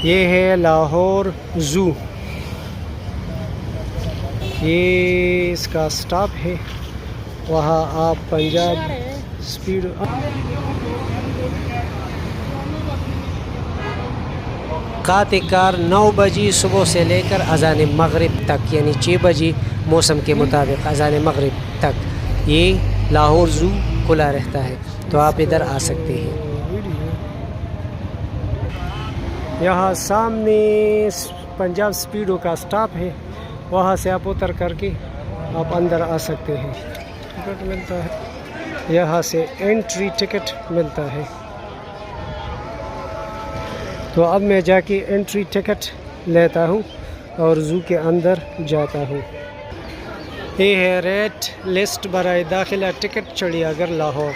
یہ ہے لاہور زو، یہ اس کا سٹاپ ہے، وہاں آپ پنجاب سپیڈ قاطع کار 9 بجے صبح سے لے کر اذان مغرب تک، یعنی 6 بجے موسم کے مطابق اذان مغرب تک یہ لاہور زو کھلا رہتا ہے، تو آپ ادھر آ سکتے ہیں۔ یہاں سامنے پنجاب سپیڈو کا سٹاپ ہے، وہاں سے آپ اتر کر کے آپ اندر آ سکتے ہیں، ٹکٹ ملتا ہے، یہاں سے انٹری ٹکٹ ملتا ہے۔ تو اب میں جا کے انٹری ٹکٹ لیتا ہوں اور زو کے اندر جاتا ہوں۔ یہ ہے ریٹ لسٹ برائے داخلہ ٹکٹ چڑیا گھر لاہور۔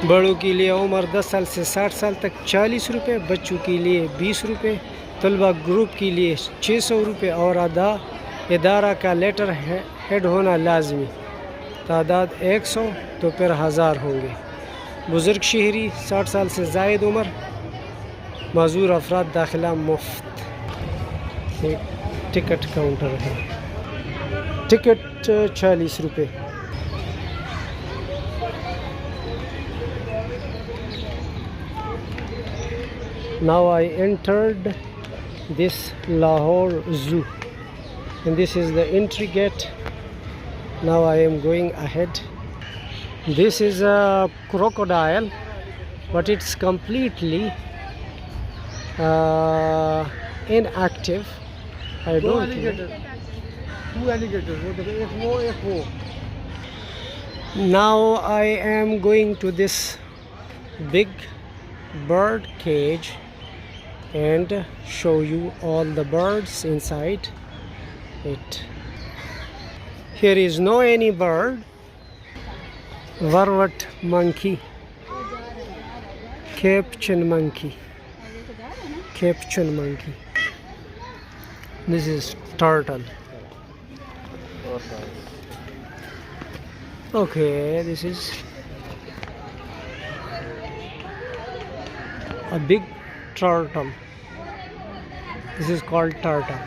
بڑوں کے لیے عمر 10 سال سے 60 سال تک 40 روپے، بچوں کے لیے 20 روپے، طلبہ گروپ کے لیے 600 روپے، اور ادارہ کا لیٹر ہیڈ ہونا لازمی، تعداد 100 تو پھر 1000 ہوں گے۔ بزرگ شہری 60 سال سے زائد عمر، معذور افراد داخلہ مفت۔ ٹکٹ کاؤنٹر ہے، ٹکٹ 40 روپے۔ Now I entered this Lahore Zoo and this is the entry gate. Now I am going ahead. This is a crocodile, but it's completely inactive. I don't know. Two alligators. Now I am going to this big bird cage and show you all the birds inside it. Here is no any bird. Varvat monkey, Capuchin monkey, Capuchin monkey. This is turtle. Okay, this is a big turtle. This is called turtle.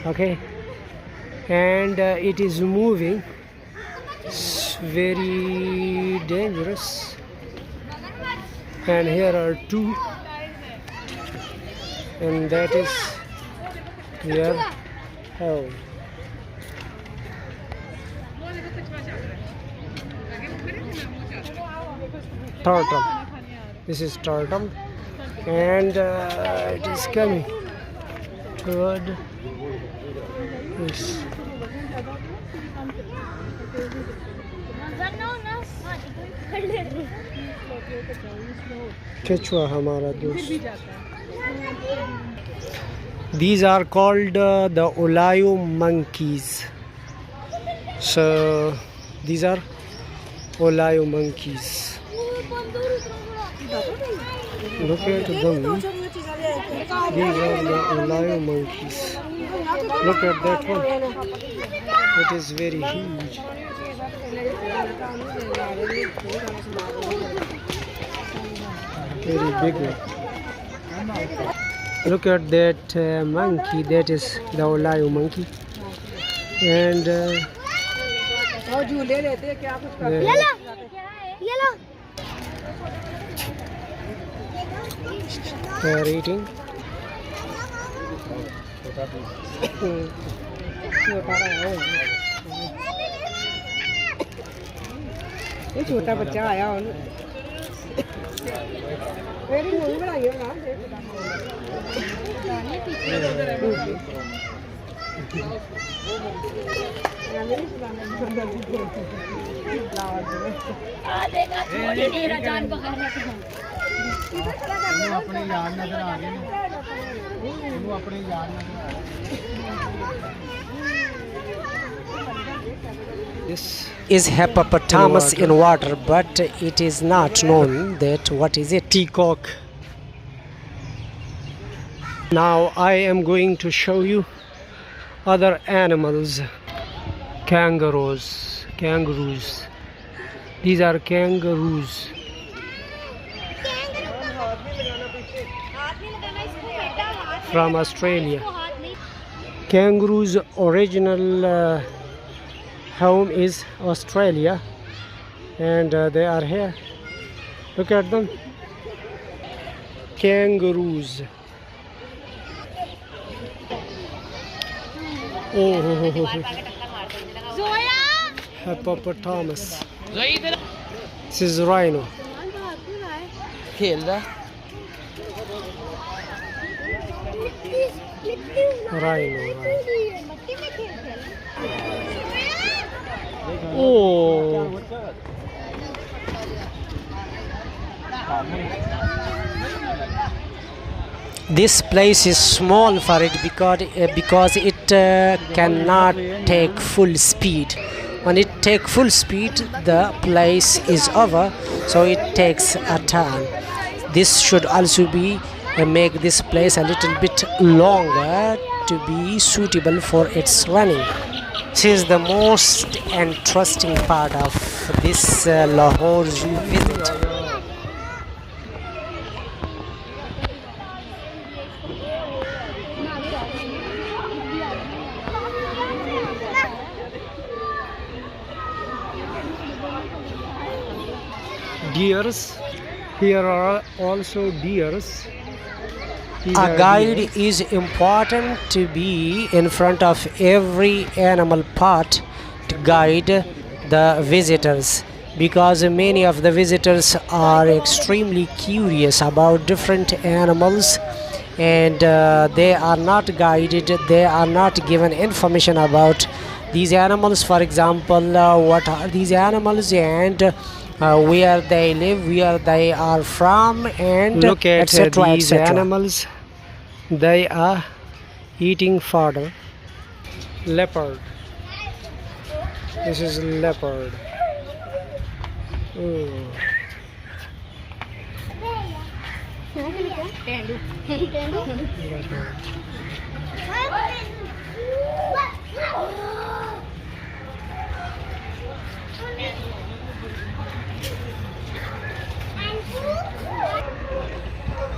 Okay, and it is moving. It's very dangerous. And here are two, and that is here. Oh, turtle. This is turtle, and it is coming toward this. Quechua hamara dost. These are called the Olayu monkeys. So these are Olayu monkeys. Look at them. These are the Olayu monkeys. Look at that one. It is very huge. Very big one. Look at that monkey. That is the Olayu monkey. And they are eating. یہ چھوٹا بچہ آیا اپنی یاد نظر آ گئی، اپنی یاد نظر this is hippopotamus in water, but it is not known that what is it. Peacock. Now I am going to show you other animals. Kangaroos. These are kangaroos. from Australia. Kangaroo's original home is Australia, and they are here. Look at them. Kangaroos. Oh, hippopotamus. This is rhino. Rhino. Oh. This place is small for it because it cannot take full speed. When it take full speed, the place is over, so it takes a turn. This should also be make this place a little bit longer to be suitable for its running. This is the most interesting part of this Lahore Zoo visit. Deers. Here are also deers. A guide is important to be in front of every animal part to guide the visitors, because many of the visitors are extremely curious about different animals, and they are not guided, they are not given information about these animals. For example, what are these animals, and where they live, where they are from, and look at these animals. They are eating fodder. Leopard. This is leopard.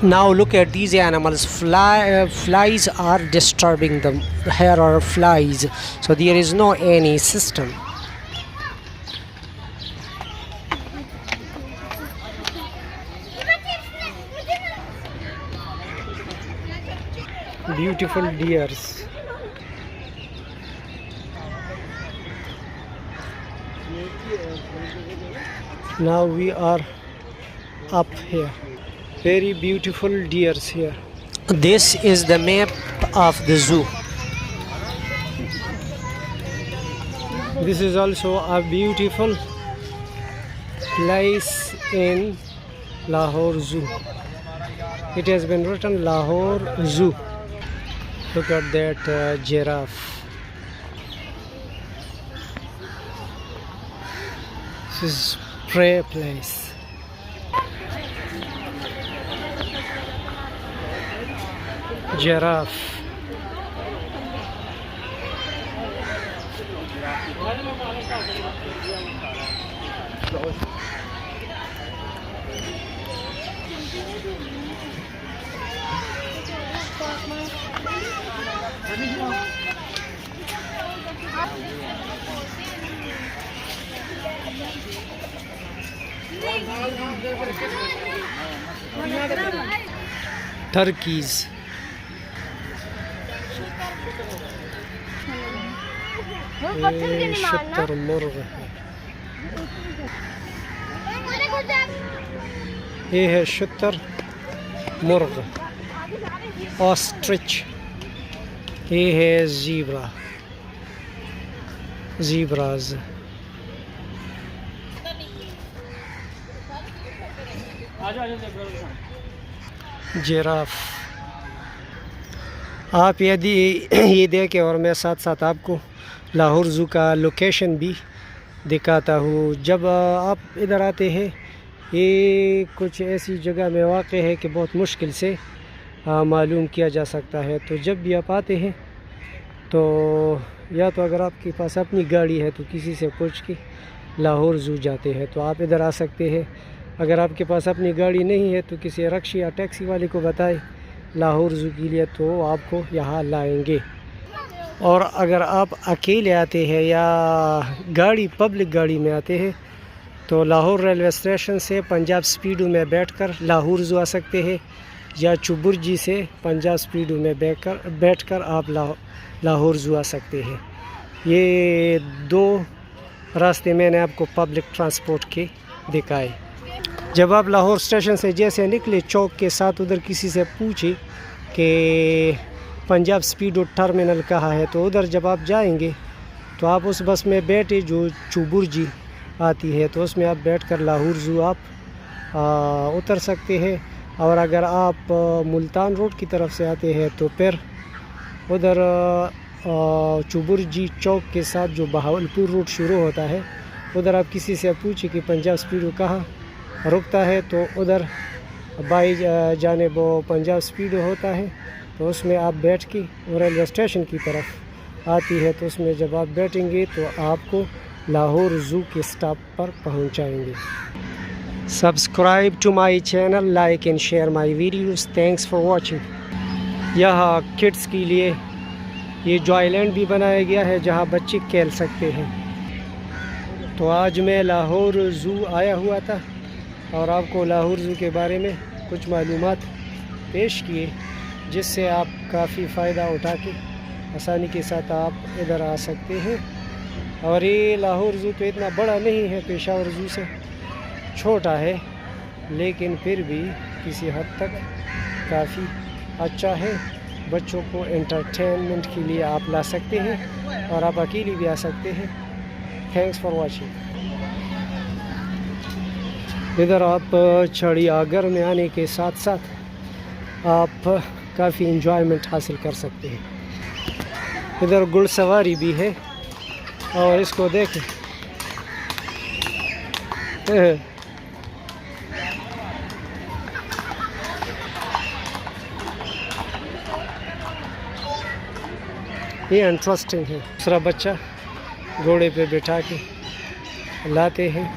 Now look at these animals. Flies are disturbing them. Here are flies, so there is no any system. Beautiful deers. Now we are up here. Very beautiful deers here. This is the map of the zoo. This is also a beautiful place in Lahore Zoo. It has been written Lahore Zoo. Look at that giraffe. This is prey place. Giraffe. Turkeys. شتر مرغ ہے. یہ ہے شتر مرغ. Ostrich. یہ ہے zebra. زیبراز. Graph. آپ یہ دیکھیں اور میں ساتھ ساتھ آپ کو لاہور زو کا لوکیشن بھی دکھاتا ہوں. جب آپ ادھر آتے ہیں یہ کچھ ایسی جگہ میں واقع ہے کہ بہت مشکل سے معلوم کیا جا سکتا ہے. تو جب بھی آپ آتے ہیں تو یا تو اگر آپ کے پاس اپنی گاڑی ہے تو کسی سے پوچھ کے لاہور زو جاتے ہیں تو آپ ادھر آ سکتے ہیں. اگر آپ کے پاس اپنی گاڑی نہیں ہے تو کسی رکشے یا ٹیکسی والے کو بتائیں لاہور زو کے لیے تو آپ کو یہاں لائیں گے. اور اگر آپ اکیلے آتے ہیں یا پبلک گاڑی میں آتے ہیں تو لاہور ریلوے اسٹیشن سے پنجاب سپیڈو میں بیٹھ کر لاہور زو آ سکتے ہیں، یا چوبرجی سے پنجاب سپیڈو میں بیٹھ کر آپ لاہور زو آ سکتے ہیں. یہ 2 راستے میں نے آپ کو پبلک ٹرانسپورٹ کے دکھائے. جب آپ لاہور اسٹیشن سے جیسے نکلے چوک کے ساتھ ادھر کسی سے پوچھے کہ پنجاب سپیڈو ٹرمینل کہاں ہے، تو ادھر جب آپ جائیں گے تو آپ اس بس میں بیٹھے جو چوبرجی آتی ہے، تو اس میں آپ بیٹھ کر لاہور زو آپ اتر سکتے ہیں. اور اگر آپ ملتان روڈ کی طرف سے آتے ہیں تو پھر ادھر چوبرجی چوک کے ساتھ جو بہاولپور روڈ شروع ہوتا ہے، ادھر آپ کسی سے پوچھیں کہ پنجاب سپیڈو کہاں رکتا ہے، تو ادھر بائی جانب پنجاب سپیڈو ہوتا ہے، تو اس میں آپ بیٹھ کے ریلوے اسٹیشن کی طرف آتی ہے، تو اس میں جب آپ بیٹھیں گے تو آپ کو لاہور زو کے اسٹاپ پر پہنچائیں گے. Subscribe to my channel, like and share my videos. Thanks for watching. یہاں کڈس کے لیے یہ جوائے لینڈ بھی بنایا گیا ہے جہاں بچے کھیل سکتے ہیں. تو آج میں لاہور زو آیا ہوا تھا اور آپ کو لاہور زو کے بارے میں کچھ معلومات پیش کیے، جس سے آپ کافی فائدہ اٹھا کے آسانی کے ساتھ آپ ادھر آ سکتے ہیں. اور یہ لاہور زو تو اتنا بڑا نہیں ہے، پشاور زو سے چھوٹا ہے، لیکن پھر بھی کسی حد تک کافی اچھا ہے. بچوں کو انٹرٹینمنٹ کے لیے آپ لا سکتے ہیں اور آپ اکیلے بھی آ سکتے ہیں. Thanks for watching. ادھر آپ چڑی آگر میں آنے کے ساتھ ساتھ آپ کافی انجوائمنٹ حاصل کر سکتے ہیں. ادھر گھڑ سواری بھی ہے اور اس کو دیکھیں. یہ انٹرسٹنگ ہے. دوسرا بچہ گھوڑے پہ بٹھا کے لاتے ہیں.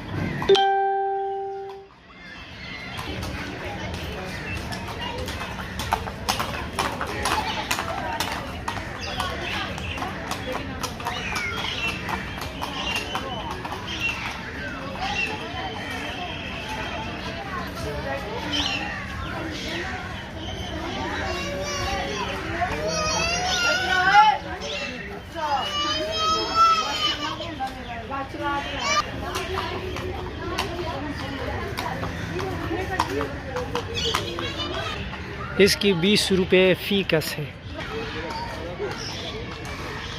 اس کی 20 روپے فی کس ہے.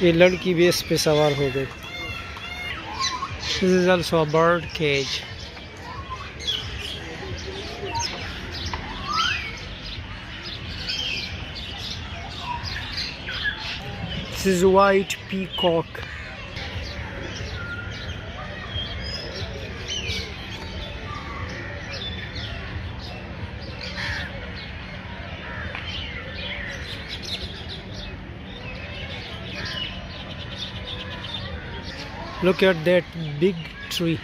یہ لڑکی بھی اس پہ سوار ہو گئی. This is also a bird cage. This is a white peacock. Look at that big tree.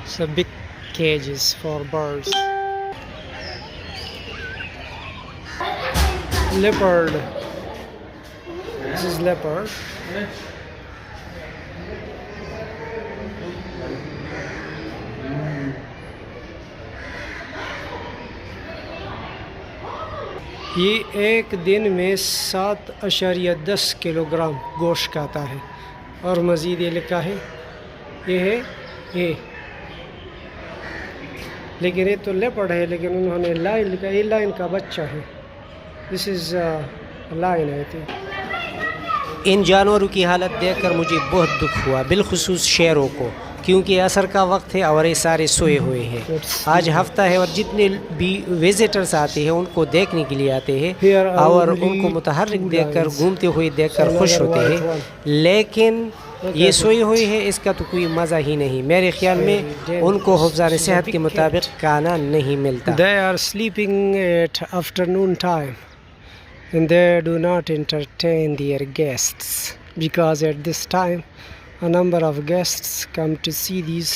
It's a big cages for birds. Leopard. This is leopard. یہ ایک دن میں 7.10 کلو گرام گوشت کھاتا ہے. اور مزید یہ لکھا ہے یہ ہے یہ، لیکن یہ تو لیپرڈ ہے، لیکن انہوں نے لائن لکھا. یہ لائن کا بچہ ہے. دس از لائن ہے. ان جانوروں کی حالت دیکھ کر مجھے بہت دکھ ہوا، بالخصوص شیروں کو، کیونکہ عصر کا وقت ہے اور یہ سارے سوئے ہوئے ہیں. آج ہفتہ ہے اور جتنے بھی وزٹرز آتے ہیں ان کو دیکھنے کے لیے آتے ہیں اور ان کو متحرک دیکھ کر، گھومتے ہوئے دیکھ کر خوش ہوتے ہیں. لیکن یہ سوئی ہوئی ہے، اس کا تو کوئی مزہ ہی نہیں، میرے خیال میں ان کو حفظان صحت کے مطابق کھانا نہیں ملتا۔ They are sleeping at afternoon time and they do not entertain their guests because at this time a number of guests come to see these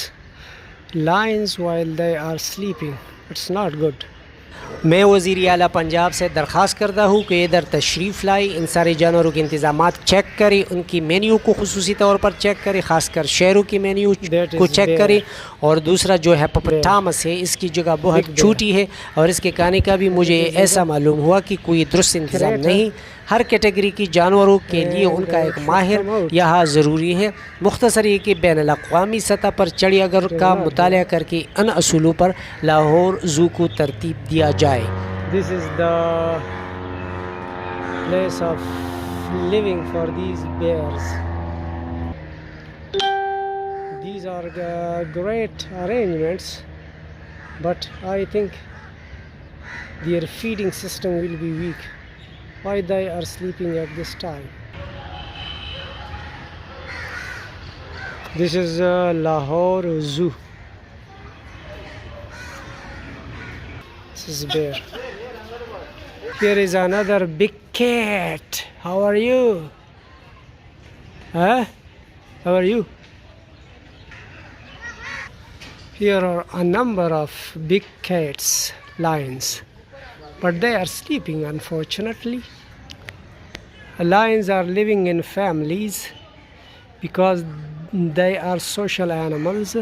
lions while they are sleeping. It's not good. میں وزیر اعلیٰ پنجاب سے درخواست کرتا ہوں کہ ادھر تشریف لائی، ان سارے جانوروں کے انتظامات چیک کریں، ان کی مینیو کو خصوصی طور پر چیک کریں، خاص کر شیروں کی مینیو کو چیک کریں، اور دوسرا جو ہے پپٹامس ہے، اس کی جگہ بہت چھوٹی ہے اور اس کے کھانے کا بھی مجھے ایسا معلوم ہوا کہ کوئی درست انتظام نہیں۔ ہر کیٹیگری کی جانوروں کے لیے ان کا ایک ماہر یہاں ضروری ہے۔ مختصر یہ کہ بین الاقوامی سطح پر چڑیا گھر کا مطالعہ کر کے ان اصولوں پر لاہور زو کو ترتیب دیا جائے۔ This is the place of living for these bears. These are great arrangements, but I think their feeding system will be weak. Why they are sleeping at this time? This is Lahore Zoo. This is bear. Here is another big cat. How are you? Huh? How are you? Here are a number of big cats, lions, but they are sleeping unfortunately. Lions are living in families because they are social animals,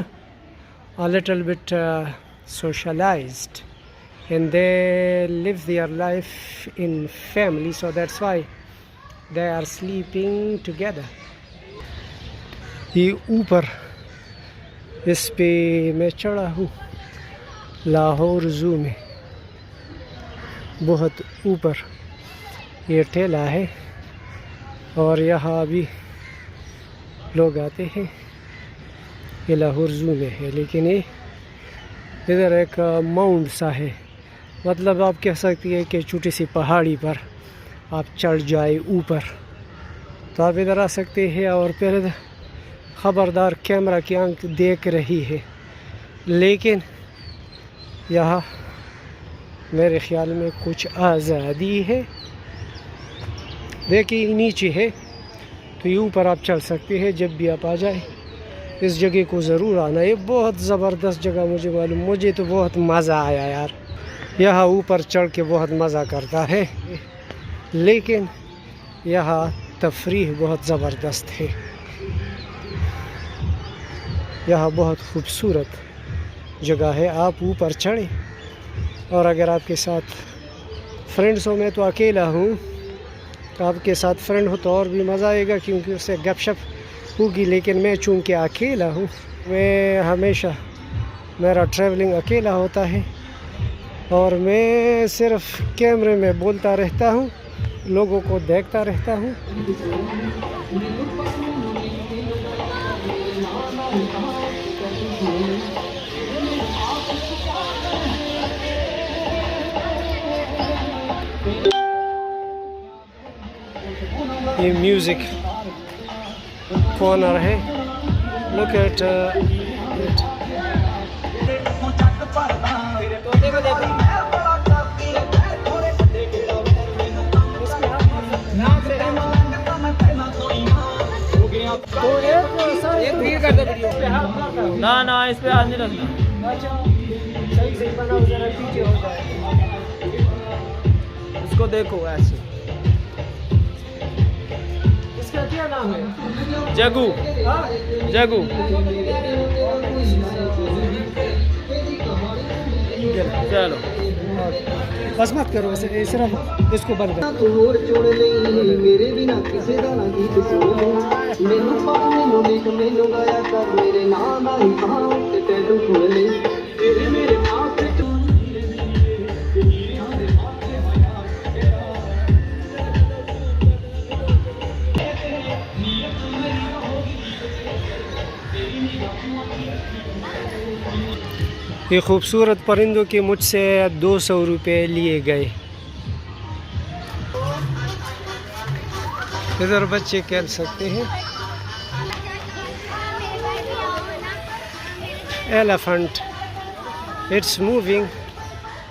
a little bit socialized, and they live their life in family, so that's why they are sleeping together. یہ اوپر اس پہ میں چڑھا ہوں لاہور زو میں، بہت اوپر یہ ٹھیلا ہے اور یہاں بھی لوگ آتے ہیں۔ یہ لاہور زو میں ہے، لیکن یہ ادھر ایک ماؤنٹ سا ہے، مطلب آپ کہہ سکتی ہے کہ چھوٹی سی پہاڑی پر آپ چڑھ جائے اوپر تو آپ ادھر آ سکتے ہیں، اور پھر خبردار کیمرہ کی آنکھ دیکھ رہی ہے، لیکن یہاں میرے خیال میں کچھ آزادی ہے۔ دیکھیے نیچے ہے تو یہ اوپر آپ چڑھ سکتے ہیں، جب بھی آپ آ جائیں اس جگہ کو ضرور آنا، یہ بہت زبردست جگہ مجھے معلوم، مجھے تو بہت مزہ آیا یار، یہاں اوپر چڑھ کے بہت مزہ کرتا ہے، لیکن یہاں تفریح بہت زبردست ہے، یہاں بہت خوبصورت جگہ ہے۔ آپ اوپر چڑھیں، اور اگر آپ کے ساتھ فرینڈس ہو، میں تو اکیلا ہوں، تو آپ کے ساتھ فرینڈ ہو تو اور بھی مزہ آئے گا کیونکہ اس سے گپ شپ ہوگی، لیکن میں چونکہ اکیلا ہوں، میں ہمیشہ میرا ٹریولنگ اکیلا ہوتا ہے اور میں صرف کیمرے میں بولتا رہتا ہوں، لوگوں کو دیکھتا رہتا ہوں۔ یہ میوزک کارنر ہے، لک ایٹ نا اس پہ آج نہیں رکھنا، صحیح بناؤ، ذرا پیچھے ہو جائے، اس کو دیکھو ایسے۔ اس کا کیا نام ہے؟ جگو، جگو۔ چلو بس مت کرو اسے، صرف اس کو بند کرو۔ یہ خوبصورت پرندوں کے مجھ سے 200 روپے لیے گئے۔ ادھر بچے کھیل سکتے ہیں، elephant. It's moving,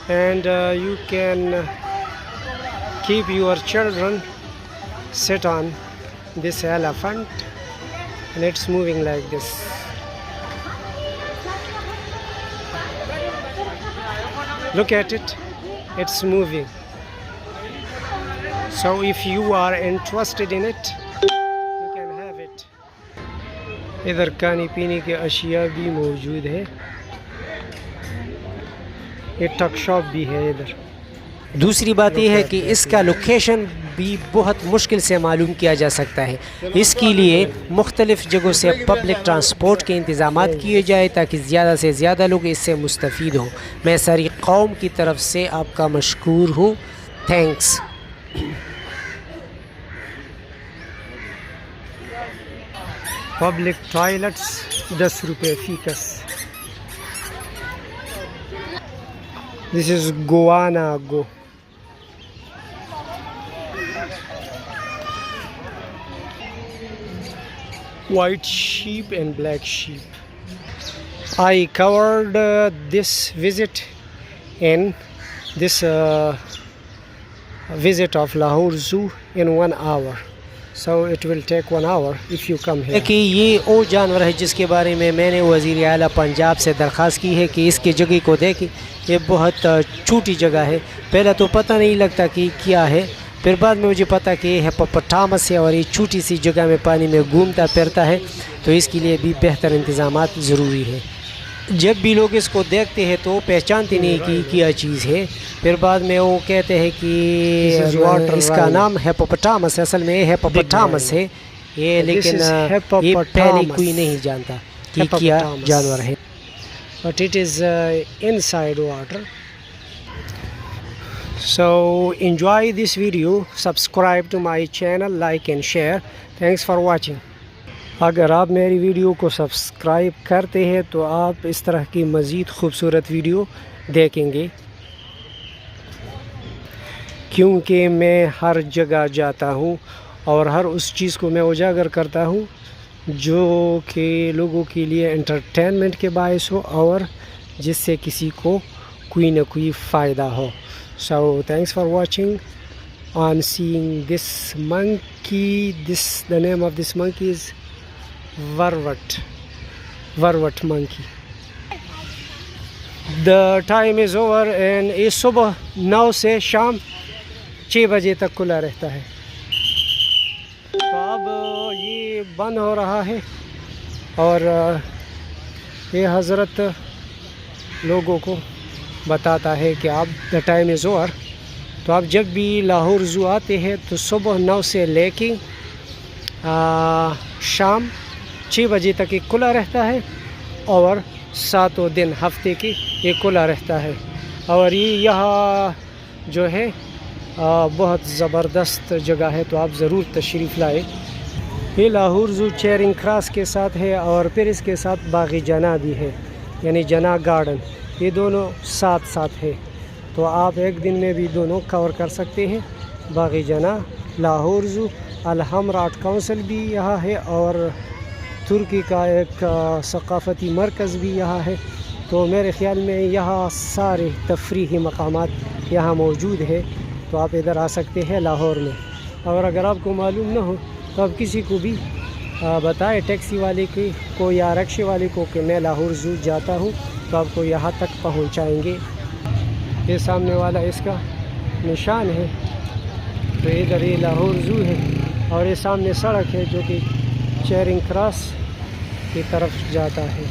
and you can keep your children sit on this elephant, and it's moving like this. Look at it, it's moving. So if you are interested in it, you can have it. ادھر کھانے پینے کے اشیاء بھی موجود ہے. یہ ٹک shop بھی ہے ادھر. دوسری بات یہ ہے کہ اس کا لوکیشن بھی بہت مشکل سے معلوم کیا جا سکتا ہے. اس کے لیے مختلف جگہوں سے پبلک ٹرانسپورٹ کے انتظامات کیے جائے تاکہ زیادہ سے زیادہ لوگ اس سے مستفید ہوں. میں ساری قوم کی طرف سے آپ کا مشکور ہوں. تھینکس. پبلک ٹوائلٹس 10 روپے fix. This is gonna go. White sheep and black sheep. I covered this visit in this visit of Lahore Zoo in 1 hour. So it will take 1 hour if you come here. کہ یہ وہ جانور ہے جس کے بارے میں نے وزیر اعلیٰ پنجاب سے درخواست کی ہے کہ اس کی جگہ کو دیکھیں. یہ بہت چھوٹی جگہ ہے. پہلا تو پتہ نہیں لگتا کہ کیا ہے، پھر بعد میں مجھے پتہ کہ یہ ہپوپوٹامس ہے اور یہ چھوٹی سی جگہ میں پانی میں گھومتا پھرتا ہے، تو اس کے لیے بھی بہتر انتظامات ضروری ہے. جب بھی لوگ اس کو دیکھتے ہیں تو پہچانتے نہیں کہ کیا چیز ہے، پھر بعد میں وہ کہتے ہیں کہ اس کا نام ہپوپوٹامس ہے. اصل میں یہ ہپوپوٹامس ہے یہ، لیکن یہ پہلے کوئی نہیں جانتا کہ کیا جانور ہے. But it is inside water. So enjoy this video, subscribe to my channel, like and share. Thanks for watching. اگر آپ میری ویڈیو کو سبسکرائب کرتے ہیں تو آپ اس طرح کی مزید خوبصورت ویڈیو دیکھیں گے، کیونکہ میں ہر جگہ جاتا ہوں اور ہر اس چیز کو میں اجاگر کرتا ہوں جو کہ لوگوں کے لیے انٹرٹینمنٹ کے باعث ہو اور جس سے کسی کو کوئی نہ کوئی فائدہ ہو. So thanks for watching. I'm seeing this monkey. The name of this monkey is Varvat monkey. The time is over and یہ صبح 9 سے شام 6 بجے تک کھلا رہتا ہے. تو اب یہ بند ہو رہا ہے اور یہ حضرت لوگوں کو بتاتا ہے کہ اب دا ٹائم از اوور. تو آپ جب بھی لاہور زو آتے ہیں تو صبح 9 سے لے کے شام 6 بجے تک یہ کھلا رہتا ہے اور 7 دن ہفتے کی یہ کھلا رہتا ہے. اور یہ یہاں جو ہے بہت زبردست جگہ ہے، تو آپ ضرور تشریف لائے. یہ لاہور زو چیرنگ کراس کے ساتھ ہے اور پھر اس کے ساتھ باغ جناح بھی ہے، یعنی جناح گارڈن. یہ دونوں ساتھ ساتھ ہے، تو آپ ایک دن میں بھی دونوں کور کر سکتے ہیں. باغ جناح، لاہور زو، الحمر آرٹ کونسل بھی یہاں ہے اور ترکی کا ایک ثقافتی مرکز بھی یہاں ہے. تو میرے خیال میں یہاں سارے تفریحی مقامات یہاں موجود ہے، تو آپ ادھر آ سکتے ہیں لاہور میں. اور اگر آپ کو معلوم نہ ہو تو آپ کسی کو بھی بتائیں، ٹیکسی والے کو یا رکشے والے کو کہ میں لاہور زو جاتا ہوں، تو آپ کو یہاں تک پہنچائیں گے. یہ سامنے والا اس کا نشان ہے. تو ادھر یہ لاہور زو ہے اور یہ سامنے سڑک ہے جو کہ چیرنگ کراس کی طرف جاتا ہے.